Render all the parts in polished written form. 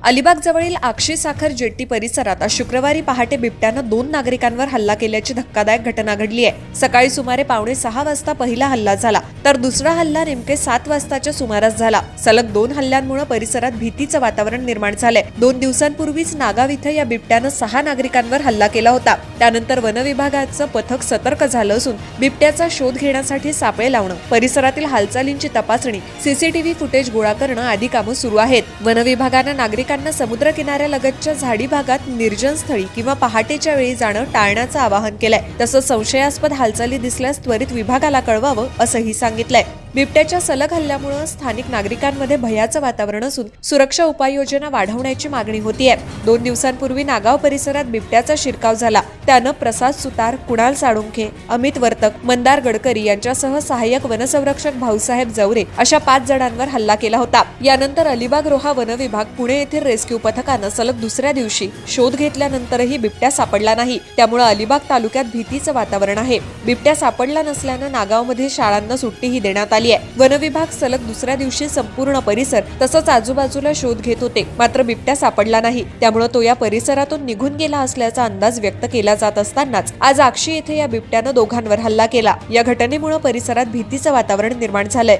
अलिबाग जवळील आक्षी साखर जेट्टी परिसरात आज शुक्रवारी पहाटे बिबट्यानं 2 नागरिकांवर हल्ला केल्याची धक्कादायक घटना घडली आहे। सकाळी सुमारे 5:45 वाजता पहिला हल्ला झाला, तर दुसरा हल्ला नेमके 7 वाजताच्या सुमारास झाला। सलग 2 हल्ल्यांमुळे परिसरात भीतीचं वातावरण निर्माण झालंय। 2 दिवसांपूर्वीच नागाव इथं या बिबट्यानं 6 नागरिकांवर हल्ला केला होता। त्यानंतर वन विभागाचं पथक सतर्क झालं असून बिबट्याचा शोध घेण्यासाठी सापळे लावणं, परिसरातील हालचालींची तपासणी, सीसीटीव्ही फुटेज गोळा करणं आदी कामं सुरू आहेत। वन विभागानं नागरिकांना समुद्र किनाऱ्यालगतच्या झाडी भागात निर्जन स्थळी किंवा पहाटेच्या वेळी जाणं टाळण्याचं आवाहन केलंय। तसंच संशयास्पद हालचाली दिसल्यास त्वरित विभागाला कळवावं असंही सांगितलंय। बिबट्याच्या सलग हल्ल्यामुळे स्थानिक नागरिकांमध्ये भयाचं वातावरण असून सुरक्षा उपाययोजना वाढवण्याची मागणी होतीये। 2 दिवसांपूर्वी नागाव परिसरात बिबट्याचा शिरकाव झाला। त्यानं प्रसाद सुतार, कुणाल साळुंखे, अमित वर्तक, मंदार गडकरी यांच्यासह सहाय्यक वनसंरक्षक भाऊसाहेब जवरे अशा 5 जणांवर हल्ला केला होता। यानंतर अलिबाग रोहा वन विभाग, पुणे येथील रेस्क्यू पथकानं सलग दुसऱ्या दिवशी शोध घेतल्यानंतरही बिबट्या सापडला नाही। त्यामुळे अलिबाग तालुक्यात भीतीचं वातावरण आहे। बिबट्या सापडला नसल्यानं नागावमध्ये शाळांना सुट्टीही देण्यात आली आहे। वन विभाग सलग दुसऱ्या दिवशी संपूर्ण परिसर तसंच आजूबाजूला शोध घेत होते, मात्र बिबट्या सापडला नाही। त्यामुळे तो या परिसरातून निघून गेला असल्याचा अंदाज व्यक्त केला जात असतानाच आज आक्षी येथे या बिबट्यानं 2घांवर हल्ला केला। या घटनेमुळे परिसरात भीतीचं वातावरण निर्माण झालंय।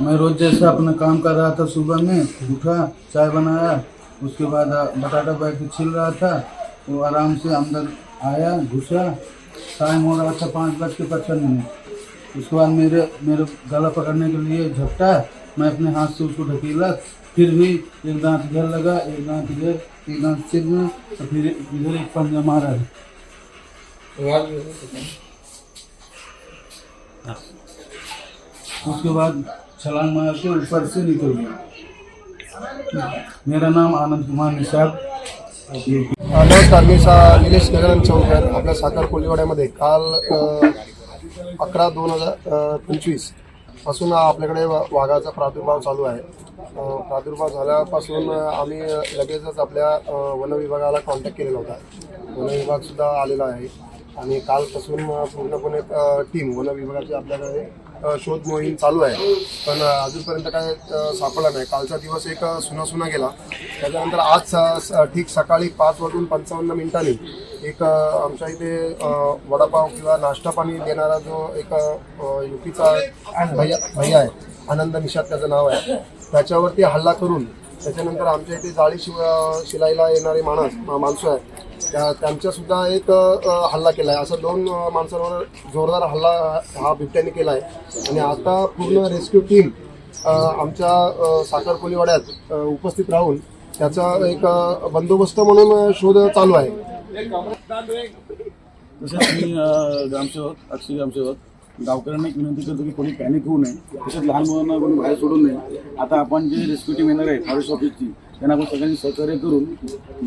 मैं रोज जैसे अपना काम कर रहा था, सुबह में उठा, चाय बनाया, उसके बाद बटाटा बैठ के छिल रहा था, वो आराम से अंदर आया, घुसा। टाइम हो रहा था 5:55। उसके बाद मेरे गला पकड़ने के लिए झपटा, मैं अपने हाथ से उसको ढकेला, फिर भी एक दांत इधर लगा, एक दांत इधर, एक दांत सिर में, और फिर इधर एक पंजा मारा। उसके बाद छलांग मार के ऊपर से निकल गया। मेरा नाम आनंद कुमार निषाद। नमस्कार, मी निलेश गजानन चौकर। आपल्या साखर कोलिवाड्यामध्ये काल 11/2025 पासून आपल्याकडे वाघाचा प्रादुर्भाव चालू आहे। प्रादुर्भाव झाल्यापासून आम्ही लगेचच आपल्या वन विभागाला कॉन्टॅक्ट केलेला होता। वन विभाग सुद्धा आलेला आहे आणि कालपासून पूर्णपणे टीम वन विभागाची आपल्याकडे शोध मोहीम चालू आहे, पण अजूनपर्यंत काय सापडला नाही। कालचा दिवस एक सुना गेला। त्याच्यानंतर आज ठीक सकाळी 5:55 एक आमच्या इथे वडापाव किंवा नाश्ता पाणी देणारा जो एक युपीचा भैया आहे, आनंद निषाद त्याचं नाव आहे, त्याच्यावरती हल्ला करून त्याच्यानंतर आमच्या इथे जाळी शिलाईला येणारे माणसं आहेत, त्यांच्या सुद्धा एक हल्ला केला आहे। असं 2 माणसांवर जोरदार हल्ला हा बिबट्याने केला आहे आणि आता पूर्ण रेस्क्यू टीम आमच्या साखर कोलिवाड्यात उपस्थित राहून त्याचा एक बंदोबस्त म्हणून शोध चालू आहे। तसेच मी ग्रामसेवक, अक्षी ग्रामसेवक गावकऱ्यांना एक विनंती करतो की कोणी पॅनिक होऊ नये, तसेच लहान मुलांना कोणी बाहेर सोडू नये। आता आपण जे रेस्क्यू टीम येणार आहे फॉरेस्ट ऑफिसची, त्यांना आपण सगळ्यांनी सहकार्य करून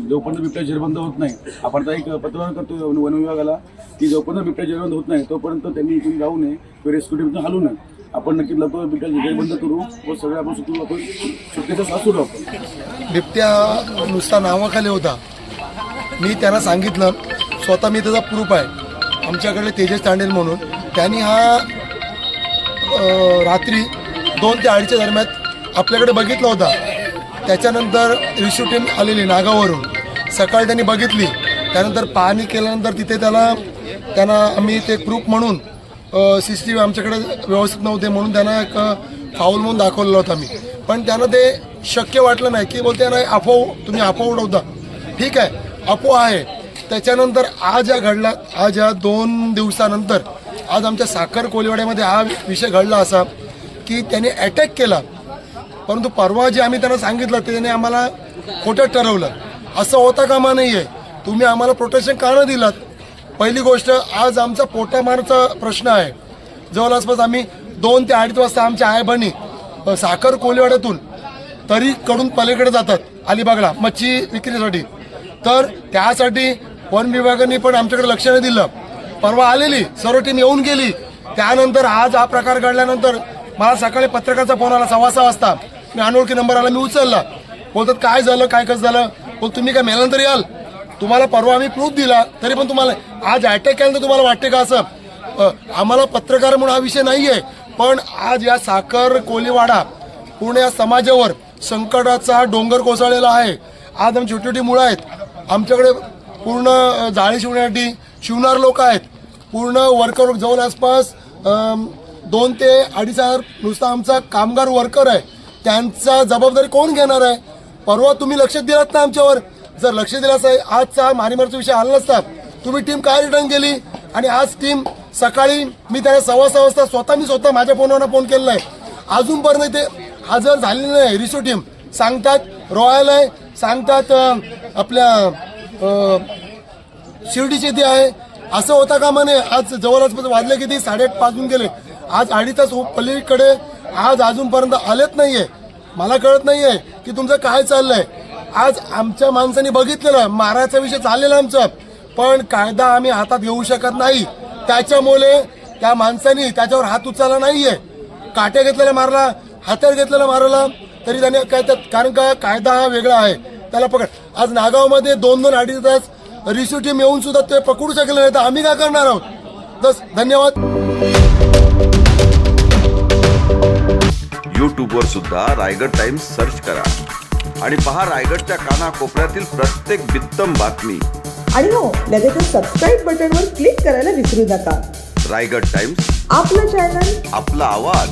जोपर्यंत बिबट्या जेरबंद होत नाही, आपण आता एक पत्रव्यवहार करतो वन विभागाला की जोपर्यंत बिबट्या जेरबंद होत नाही तोपर्यंत त्यांनी इथून जाऊ नये किंवा रेस्क्यू टीमतून हलू नये। आपण नक्कीच लवकर बिबट्या जेरबंद करू व सगळे आपण सुट्टीचा साथ सोडू। आपण बिबट्या नुसता नावाखाली होता, मी त्यांना सांगितलं, स्वतः मी त्याचा प्रूफ आहे। आमच्याकडे तेजस तांडेल म्हणून त्यांनी हा रात्री 2 ते 2:30च्या दरम्यान आपल्याकडे बघितला होता। त्याच्यानंतर रेस्क्यू टीम आलेली नागावरून, सकाळी त्यांनी बघितली, त्यानंतर पाहणी केल्यानंतर तिथे त्यांना आम्ही ते प्रूफ म्हणून CCTV आमच्याकडे व्यवस्थित नव्हते म्हणून त्यांना एक फाऊल म्हणून दाखवलेला होता मी, पण त्यांना ते शक्य वाटलं नाही की बोलते नाही तुम्ही अफवा उडवता। ठीक आहे, अफवा आहे। त्याच्यानंतर आज या 2 दिवसानंतर आज आमच्या साखर कोलिवाड्यामध्ये हा विषय घडला असा की त्यांनी अटॅक केला, परंतु परवा जे आम्ही त्यांना सांगितलं त्याने आम्हाला खोटं ठरवलं। असं होता कामा नाही आहे। तुम्ही आम्हाला प्रोटेक्शन का नाही दिलात? पहिली गोष्ट, आज आमचा पोटामारचा प्रश्न आहे। जवळपास आम्ही 2 ते 2:30 वाजता आमच्या आई बहिणी साखर कोलिवाड्यातून तरी कडून पलीकडे जातात अलिबागला मच्छी विक्रीसाठी, तर त्यासाठी वन विभागाने पण आमच्याकडे लक्ष नाही दिलं। परवा आलेली सर्व टीम येऊन गेली, त्यानंतर आज हा प्रकार घडल्यानंतर मला सकाळी पत्रकाचा फोन आला 6:15 वाजता। मी अनोळखी नंबर आला, मी उचलला। बोलतात काय झालं, काय कसं झालं? बोल तुम्ही काय मेल्यानंतर याल? तुम्हाला परवा आम्ही प्रूफ दिला तरी पण तुम्हाला आज अटॅक केल्यानंतर तुम्हाला वाटते का असं? आम्हाला पत्रकार म्हणून हा विषय नाही आहे, पण आज या साखर कोलिवाडा पूर्ण या समाजावर संकटाचा डोंगर कोसळलेला आहे. आज आमची छोटी छोटी मुलं आहेत, आमच्याकडे पूर्ण जाळी शिवण्यासाठी शिवणार लोक आहेत, पूर्ण वर्कर जवळपास 2 ते 2,500 नुसता आमचा कामगार वर्कर आहे. त्यांचा जबाबदारी कोण घेणार आहे? परवा तुम्ही लक्ष दिलात ना आमच्यावर. जर लक्ष दिलं असं आजचा महानिमारचा विषय आला नसता, तुम्ही टीम काय रिटर्न केली? आणि आज टीम सकाळी मी त्याला 6:15 वाजता स्वतः माझ्या फोनवर फोन केलेला आहे, अजूनपर्यंत ते हजर झालेलं नाही. रिसो टीम सांगतात रॉयल आहे, सांगतात आपल्या शिर्डीचे ते आहे. असं होता का म्हणे? आज जवळपास वाजले किती? 8:30 वाजून गेले. आज 2.5 तास पलीकडे आज अजूनपर्यंत आलेच नाहीये. मला कळत नाहीये की तुमचं काय चाललंय. आज आमच्या माणसांनी बघितलेलं मारायचा विषय चाललेला आमचा, पण कायदा आम्ही हातात घेऊ शकत नाही. त्याच्यामुळे त्या माणसांनी त्याच्यावर हात उचलला नाहीये. काट्या घेतलेला मारला, हात्यार घेतलेला मारला तरी त्याने काय त्यात, कारण का कायदा हा वेगळा आहे, त्याला पकड. आज नागावमध्ये 2-2, 2.5 तास रिस्यू टीम येऊन सुद्धा ते पकडू शकले नाही, तर आम्ही काय करणार आहोत? बस, धन्यवाद. यूट्यूबवर सुद्धा रायगड टाइम्स सर्च करा आणि पहा रायगडच्या कानाकोपऱ्यातील प्रत्येक बित्तम बातमी. आणि हो, लगेचच सबस्क्राईब बटनवर क्लिक करायला विसरू नका. रायगड टाइम्स, आपलं चॅनल, आपला आवाज.